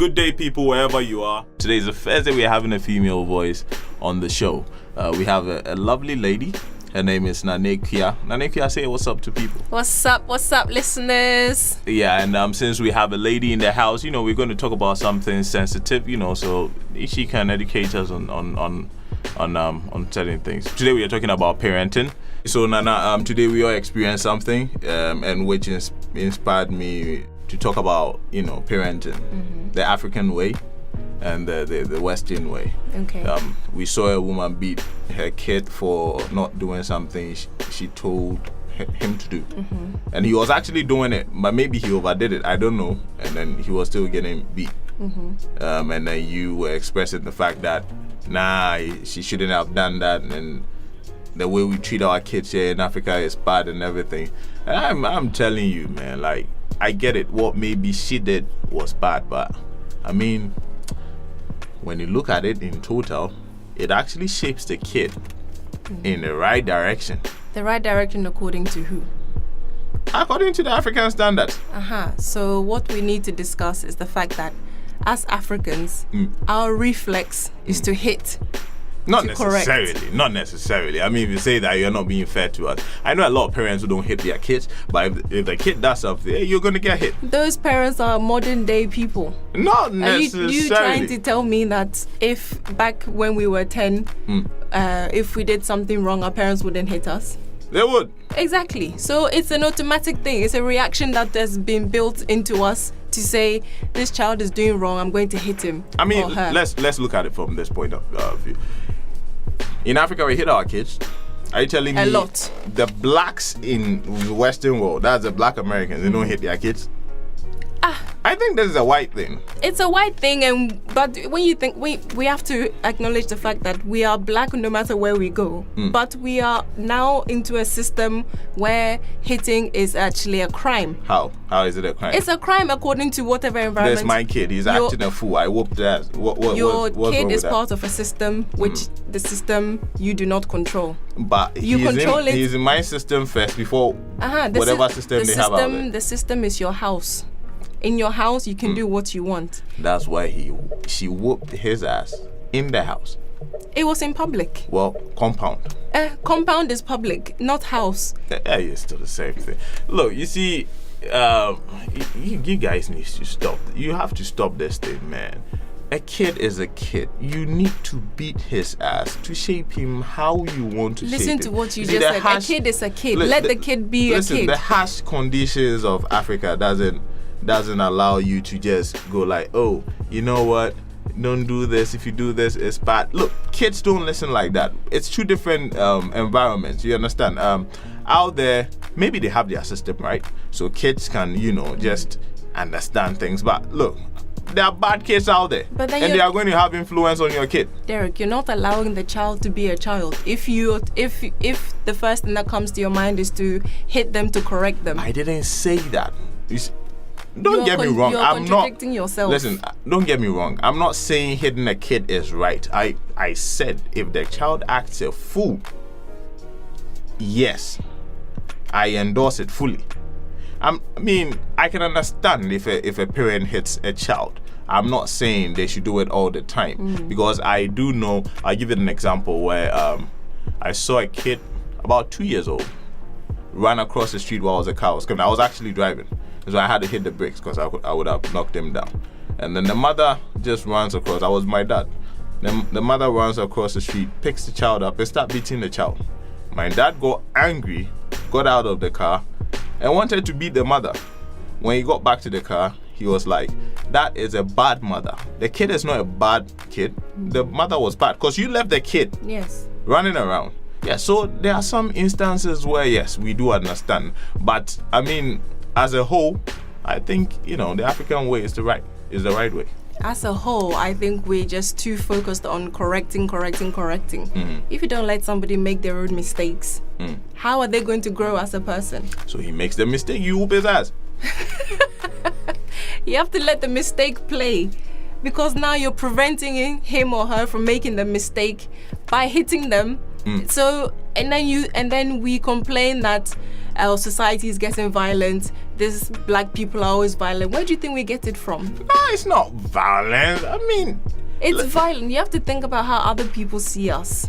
Good day, people, wherever you are. Today is the first day we're having a female voice on the show. We have a lovely lady. Her name is Nanekia. Nanekia, say what's up to people. What's up, listeners? Yeah, and since we have a lady in the house, we're going to talk about something sensitive, so she can educate us on certain things. Today we are talking about parenting. So Nana, today we all experienced something, and which inspired me to talk about, parenting, the African way and the Western way. Okay. We saw a woman beat her kid for not doing something she told him to do. And he was actually doing it, but maybe he overdid it, I don't know, and then he was still getting beat. And then you were expressing the fact that she shouldn't have done that, and the way we treat our kids here in Africa is bad and everything. And I'm telling you, man, like, I get it, what maybe she did was bad, but I mean, when you look at it in total, it actually shapes the kid in the right direction. The right direction according to who? According to the African standards. So what we need to discuss is the fact that as Africans, our reflex is to hit. Not necessarily. I mean, if you say that, you're not being fair to us. I know a lot of parents who don't hit their kids, but if the kid does something, you're going to get hit. Those parents are modern day people. Not necessarily. Are you trying to tell me that if back when we were 10, if we did something wrong, our parents wouldn't hit us? They would. Exactly. So it's an automatic thing. It's a reaction that has been built into us to say, this child is doing wrong, I'm going to hit him. I mean, or her. let's look at it from this point of view. In Africa, we hit our kids. Are you telling me a lot? The blacks in the Western world, that's the black Americans, they don't hit their kids? I think this is a white thing. It's a white thing, but when you think, we have to acknowledge the fact that we are black no matter where we go. But we are now into a system where hitting is actually a crime. How is it a crime? It's a crime according to whatever environment. There's my kid. He's acting a fool. I whooped ass. Your kid is part of a system which the system you do not control. But he's in my system first before whatever system they have out there. The system is your house. In your house, you can do what you want. That's why she whooped his ass in the house. It was in public. Well, compound. Compound is public, not house. It's still the same thing. Look, you see, you guys need to stop. You have to stop this thing, man. A kid is a kid. You need to beat his ass to shape him how you want to shape him. Listen to what you just said. A kid is a kid. Let the kid be a kid. The harsh conditions of Africa doesn't allow you to just go like, oh, you know what? Don't do this. If you do this, it's bad. Look, kids don't listen like that. It's two different environments. You understand? Out there, maybe they have their system, right? So kids can, just understand things. But look, there are bad kids out there, and they are going to have influence on your kid. Derek, you're not allowing the child to be a child. If the first thing that comes to your mind is to hit them to correct them. I didn't say that. Don't get me wrong. You're contradicting yourself. Listen, don't get me wrong. I'm not saying hitting a kid is right. I said if the child acts a fool, yes, I endorse it fully. I mean, I can understand if a parent hits a child. I'm not saying they should do it all the time because I do know. I'll give you an example where I saw a kid about 2 years old run across the street while the car was coming. I was actually driving. So I had to hit the brakes because I would have knocked him down. And then the mother just runs across. I was my dad. Then the mother runs across the street, picks the child up, and starts beating the child. My dad got angry, got out of the car, and wanted to beat the mother. When he got back to the car, he was like, that is a bad mother. The kid is not a bad kid. The mother was bad because you left the kid running around. Yeah, so there are some instances where, yes, we do understand. But, I mean, as a whole, I think, the African way is the right way. As a whole, I think we're just too focused on correcting. If you don't let somebody make their own mistakes, how are they going to grow as a person? So he makes the mistake, you whoop his ass. You have to let the mistake play, because now you're preventing him or her from making the mistake by hitting them. So and then we complain that our society is getting violent. These black people are always violent. Where do you think we get it from? No, it's not violent. I mean, it's violent. You have to think about how other people see us.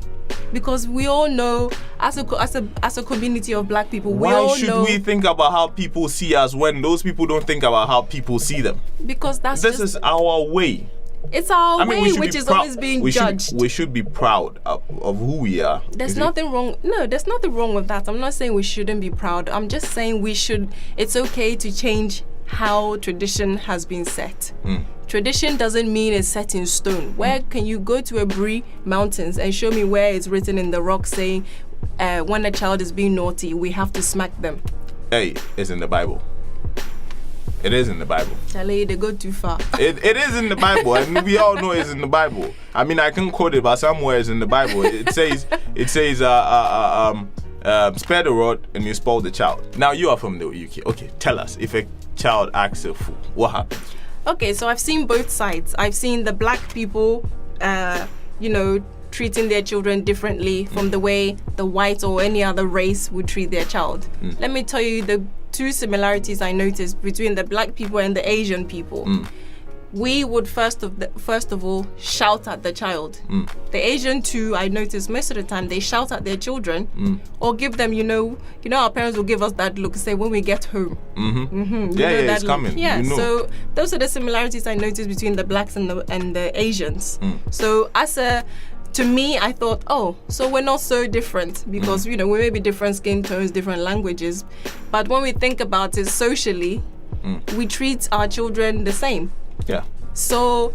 Because we all know, as a community of black people, we all know. Why should we think about how people see us when those people don't think about how people see them? Because this is our way. It's our way, which is always being judged. We should be proud of who we are. There's nothing wrong. No, there's nothing wrong with that. I'm not saying we shouldn't be proud. I'm just saying we should. It's okay to change how tradition has been set. Tradition doesn't mean it's set in stone. Where can you go to Aburi Mountains and show me where it's written in the rock saying when a child is being naughty, we have to smack them? Hey, it's in the Bible. It is in the Bible. Charlie, they go too far. It is in the Bible, and we all know it's in the Bible. I mean, I can quote it, but somewhere it's in the Bible. It says, spare the rod and you spoil the child. Now you are from the UK. Okay, tell us, if a child acts a fool, what happens? Okay, so I've seen both sides. I've seen the black people, treating their children differently from the way the white or any other race would treat their child. Let me tell you the two similarities I noticed between the black people and the Asian people. We would first of all shout at the child. The Asian too, I noticed most of the time they shout at their children or give them, our parents will give us that look, say when we get home. It's coming. Yeah, so those are the similarities I noticed between the blacks and the Asians. So to me, I thought, so we're not so different because, we may be different skin tones, different languages. But when we think about it socially, we treat our children the same. Yeah. So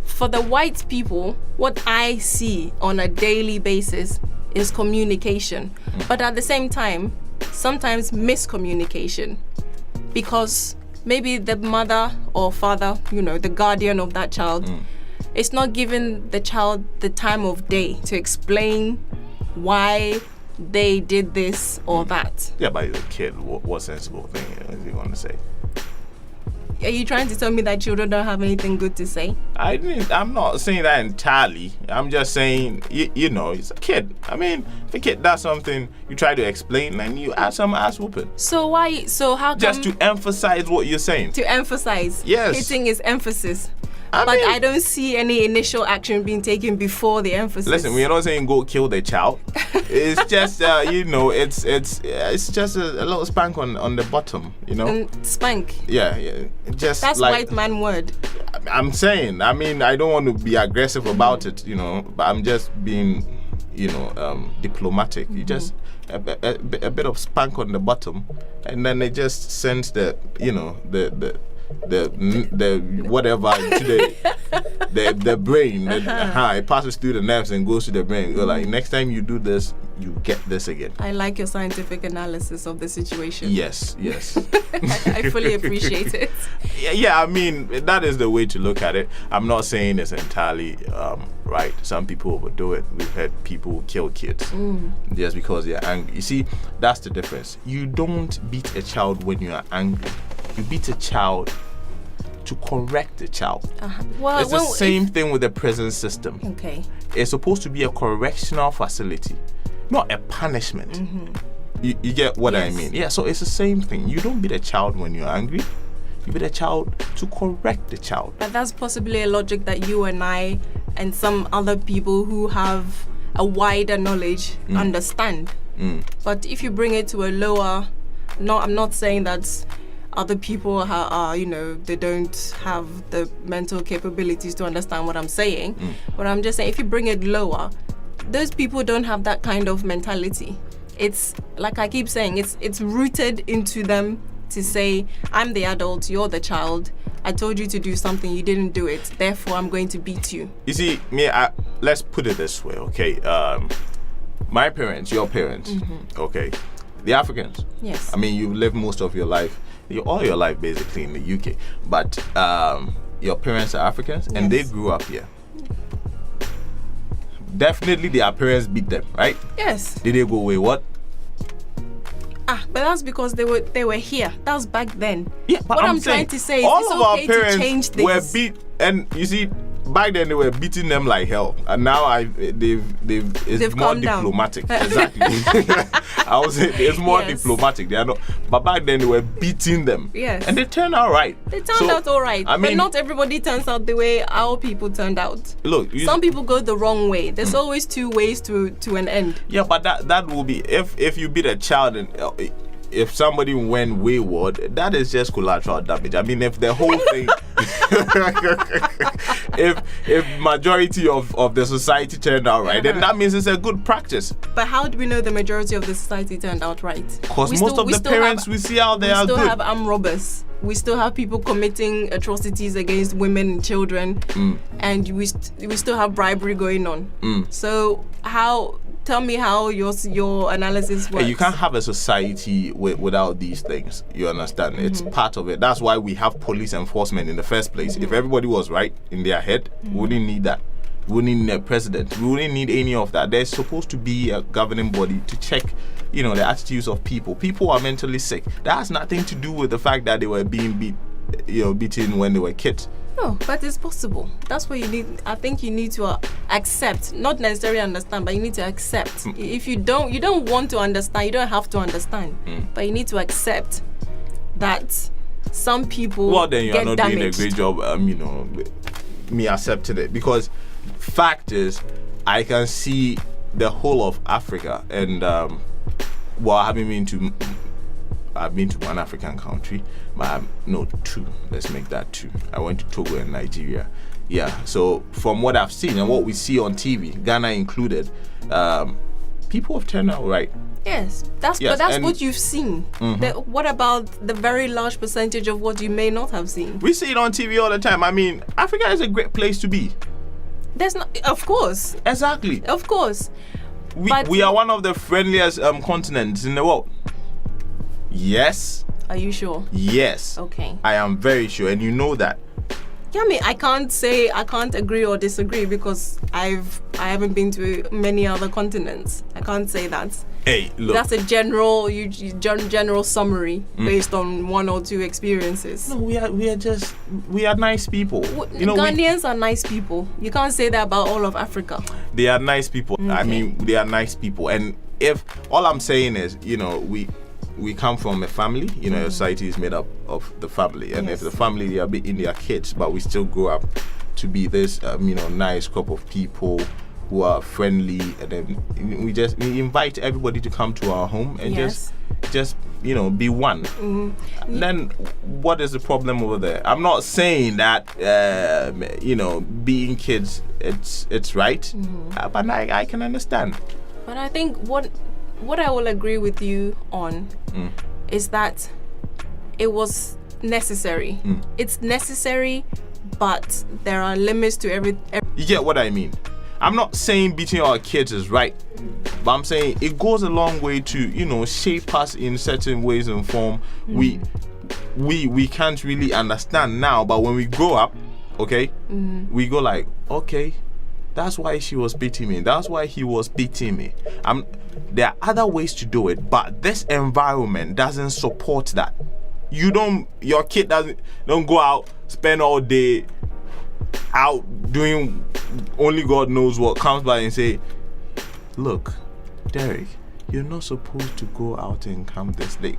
for the white people, what I see on a daily basis is communication. But at the same time, sometimes miscommunication. Because maybe the mother or father, the guardian of that child, is not giving the child the time of day to explain why they did this or that. Yeah, but he's a kid. What sensible thing is he going to say? Are you trying to tell me that children don't have anything good to say? I'm not saying that entirely. I'm just saying, he's a kid. I mean, if a kid does something, you try to explain and you add some ass whooping. So how come? Just to emphasize what you're saying. To emphasize. Yes. Hitting is emphasis. I don't see any initial action being taken before the emphasis. Listen, we're not saying go kill the child. It's just, it's just a little spank on the bottom, Spank. Yeah. Just that's like, white man word. I'm saying. I mean, I don't want to be aggressive about it, but I'm just being, diplomatic. You just a bit of spank on the bottom, and then it just sends the whatever to the brain. It passes through the nerves and goes to the brain. You're like, next time you do this, you get this again. I like your scientific analysis of the situation. Yes. I fully appreciate it. Yeah, I mean, that is the way to look at it. I'm not saying it's entirely right. Some people overdo it. We've had people kill kids just because they're angry. You see, that's the difference. You don't beat a child when you are angry. You beat a child to correct the child. It's the same thing with the prison system. Okay. It's supposed to be a correctional facility, not a punishment. You get what I mean? Yeah, so it's the same thing. You don't beat a child when you're angry. You beat a child to correct the child. But that's possibly a logic that you and I and some other people who have a wider knowledge understand. But if you bring it to a lower, I'm not saying that other people are, they don't have the mental capabilities to understand what I'm saying. But I'm just saying, if you bring it lower, those people don't have that kind of mentality. It's like I keep saying, it's rooted into them to say, I'm the adult, you're the child. I told you to do something, you didn't do it. Therefore, I'm going to beat you. You see, let's put it this way, okay? My parents, your parents, okay? The Africans. Yes. I mean, you've lived most of your life, all your life basically in the UK. But your parents are Africans and they grew up here. Definitely their parents beat them, right? Yes. Did they go away? What? But that's because they were here. That was back then. Yeah, but what I'm trying to say is all it's of okay our parents to change things. were beat, and you see, back then they were beating them like hell, and now they've more diplomatic. Exactly. I was saying it's more diplomatic. They are not, but back then they were beating them. Yes. And they turned out right. They turned out all right. I mean, but not everybody turns out the way our people turned out. Look, some people go the wrong way. There's always two ways to an end. Yeah, but that will be if you beat a child and. If somebody went wayward, that is just collateral damage. I mean, if the whole thing, if majority of the society turned out right, then that means it's a good practice. But how do we know the majority of the society turned out right? Because most of the parents we see out there are good. We still have armed robbers. We still have people committing atrocities against women and children, and we still have bribery going on. So tell me how your analysis works. You can't have a society without these things. You understand? It's part of it. That's why we have police enforcement in the first place. If everybody was right in their head, we wouldn't need that. We wouldn't need a president. We wouldn't need any of that. There's supposed to be a governing body to check, the attitudes of people. People are mentally sick. That has nothing to do with the fact that they were being beaten when they were kids. No, but it's possible. That's what you need. I think you need to accept, not necessarily understand, but you need to accept. If you don't want to understand, you don't have to understand, but you need to accept that some people well, then you get are not damaged. doing a great job, me accepting it, because fact is, I can see the whole of Africa, and I've been to one African country, but two. Let's make that two. I went to Togo and Nigeria. Yeah, so from what I've seen and what we see on TV, Ghana included, people have turned out right. Yes, that's what you've seen. What about the very large percentage of what you may not have seen? We see it on TV all the time. I mean, Africa is a great place to be. There's not, of course. Exactly. Of course. We are one of the friendliest continents in the world. Yes. Are you sure? Yes. Okay. I am very sure, and you know that. Yeah, I mean, I can't agree or disagree because I haven't been to many other continents. I can't say that. Hey, look. That's a general summary based on one or two experiences. No, we are nice people. Ghanaians are nice people. You can't say that about all of Africa. They are nice people. Okay. I mean, they are nice people, and if all I'm saying is, we come from a family, society is made up of the family, and if the family, they are beating their kids, but we still grow up to be this nice group of people who are friendly, and then we invite everybody to come to our home and just be one. Then what is the problem over there? I'm not saying that being kids it's right, but I can understand. But I think what I will agree with you on is that it was necessary. It's necessary, but there are limits to every. You get what I mean? I'm not saying beating our kids is right, but I'm saying it goes a long way to shape us in certain ways and form. We can't really understand now, but when we grow up, okay, we go like, okay, that's why she was beating me. That's why he was beating me. There are other ways to do it, but this environment doesn't support that. Your kid don't go out, spend all day out doing only God knows what, comes by and say, look, Derek, you're not supposed to go out and come this late.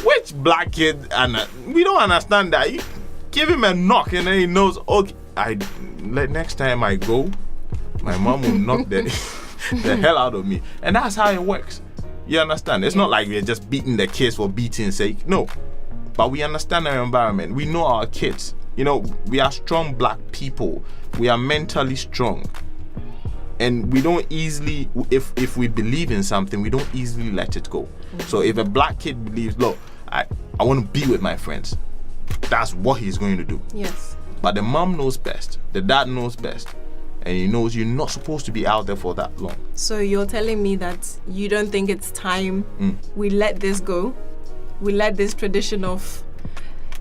Which black kid? We don't understand that. You give him a knock and then he knows, okay, next time I go, my mom will knock the hell out of me. And that's how it works. You understand? It's not like we're just beating the kids for beating's sake. No. But we understand our environment. We know our kids. We are strong black people. We are mentally strong. And we don't easily, if we believe in something, we don't easily let it go. So if a black kid believes, look, I want to be with my friends, that's what he's going to do. Yes. But the mom knows best. The dad knows best. And he knows you're not supposed to be out there for that long. So you're telling me that you don't think it's time we let this go? We let this tradition of...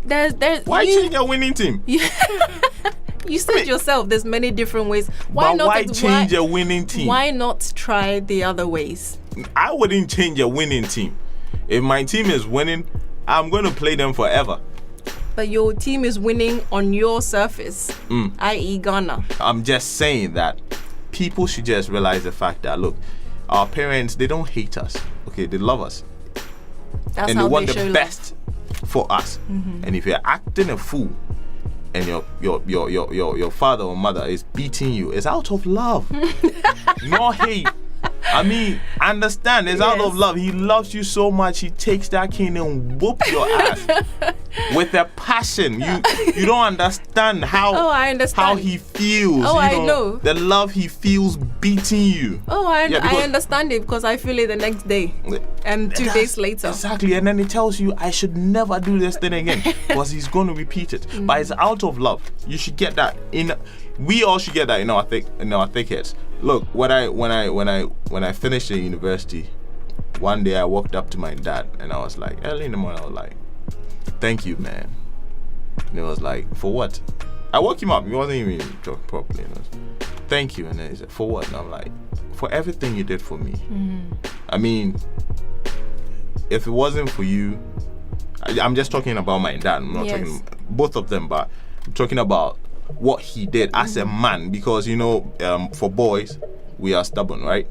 Why change a winning team? You said yourself, there's many different ways. Why change a winning team? Why not try the other ways? I wouldn't change a winning team. If my team is winning, I'm going to play them forever. but your team is winning on your surface, i.e. Ghana. I'm just saying that people should just realize the fact that, look, our parents, they don't hate us. Okay, they love us. That's and how they want they the show best for us. And if you're acting a fool and your father or mother is beating you, it's out of love. Not hate. I mean, understand, it's out of love. He loves you so much, he takes that cane and whoop your ass with a passion. You don't understand how I understand. how he feels. Oh, you I know. The love he feels beating you. Oh, I because- understand it because I feel it the next day and 2 days later. Exactly, and then he tells you I should never do this thing again because he's going to repeat it. But it's out of love. You should get that in. We all should get that in our thick heads. Look, when I finished the university, one day I walked up to my dad and I was like, early in the morning, I was like, "Thank you, man." And he was like, "For what?" I woke him up. He wasn't even talking properly. And I was, "Thank you." And then he said, "For what?" And I'm like, "For everything you did for me." I mean, if it wasn't for you, I'm just talking about my dad. I'm not talking both of them, but I'm talking about what he did as a man, because for boys we are stubborn, right?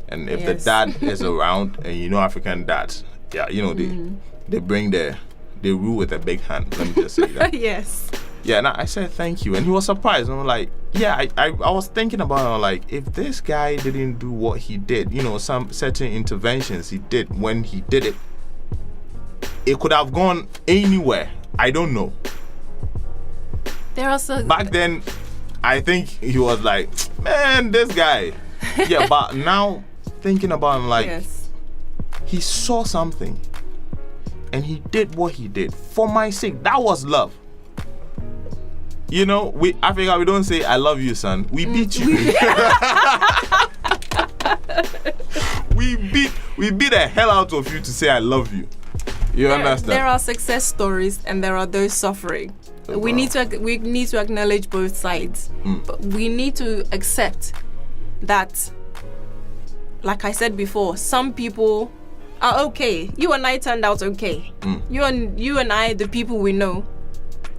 And if the dad is around, and African dads, they bring they rule with a big hand. Let me just say that. Yes. Yeah, and I said thank you, and he was surprised. And I'm like, yeah, I was thinking about it, like, if this guy didn't do what he did, some certain interventions he did when he did it, it could have gone anywhere. I don't know. There are some Back then, I think he was like, man, this guy. Yeah, but now thinking about him, like, he saw something and he did what he did for my sake. That was love. Africa, we don't say I love you, son. We beat you. we beat the hell out of you to say I love you. You understand? There are success stories and there are those suffering. We need to acknowledge both sides. But we need to accept that, like I said before, some people are okay. You and I turned out okay. You and I, the people we know,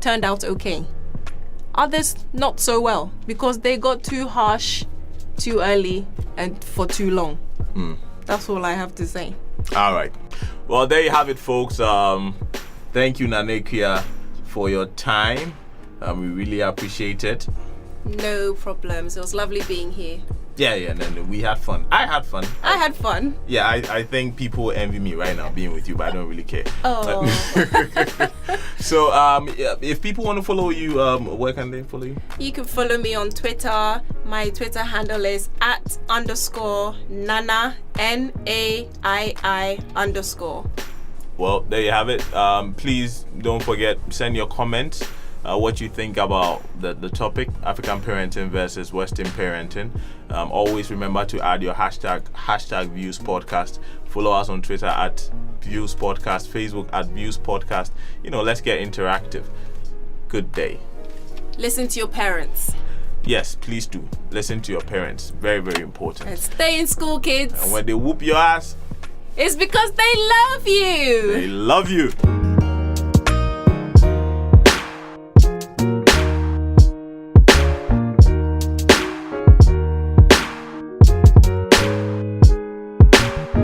turned out okay. Others not so well because they got too harsh too early and for too long. That's all I have to say. All right. Well, there you have it, folks. Thank you, Nanekia, for your time. We really appreciate it. No problems. It was lovely being here. Yeah, and then we had fun. I had fun. I had fun. Yeah, I think people envy me right now being with you, but I don't really care. Oh. So, if people want to follow you, where can they follow you? You can follow me on Twitter. My Twitter handle is @_Nana NAII_. Well, there you have it. Please don't forget, send your comments. What you think about the topic, African parenting versus Western parenting. Always remember to add your hashtag Views Podcast. Follow us on Twitter @Views Podcast, Facebook @Views Podcast. Let's get interactive. Good day. Listen to your parents. Yes, please do. Listen to your parents. Very, very important. And stay in school, kids. And when they whoop your ass, it's because they love you. They love you.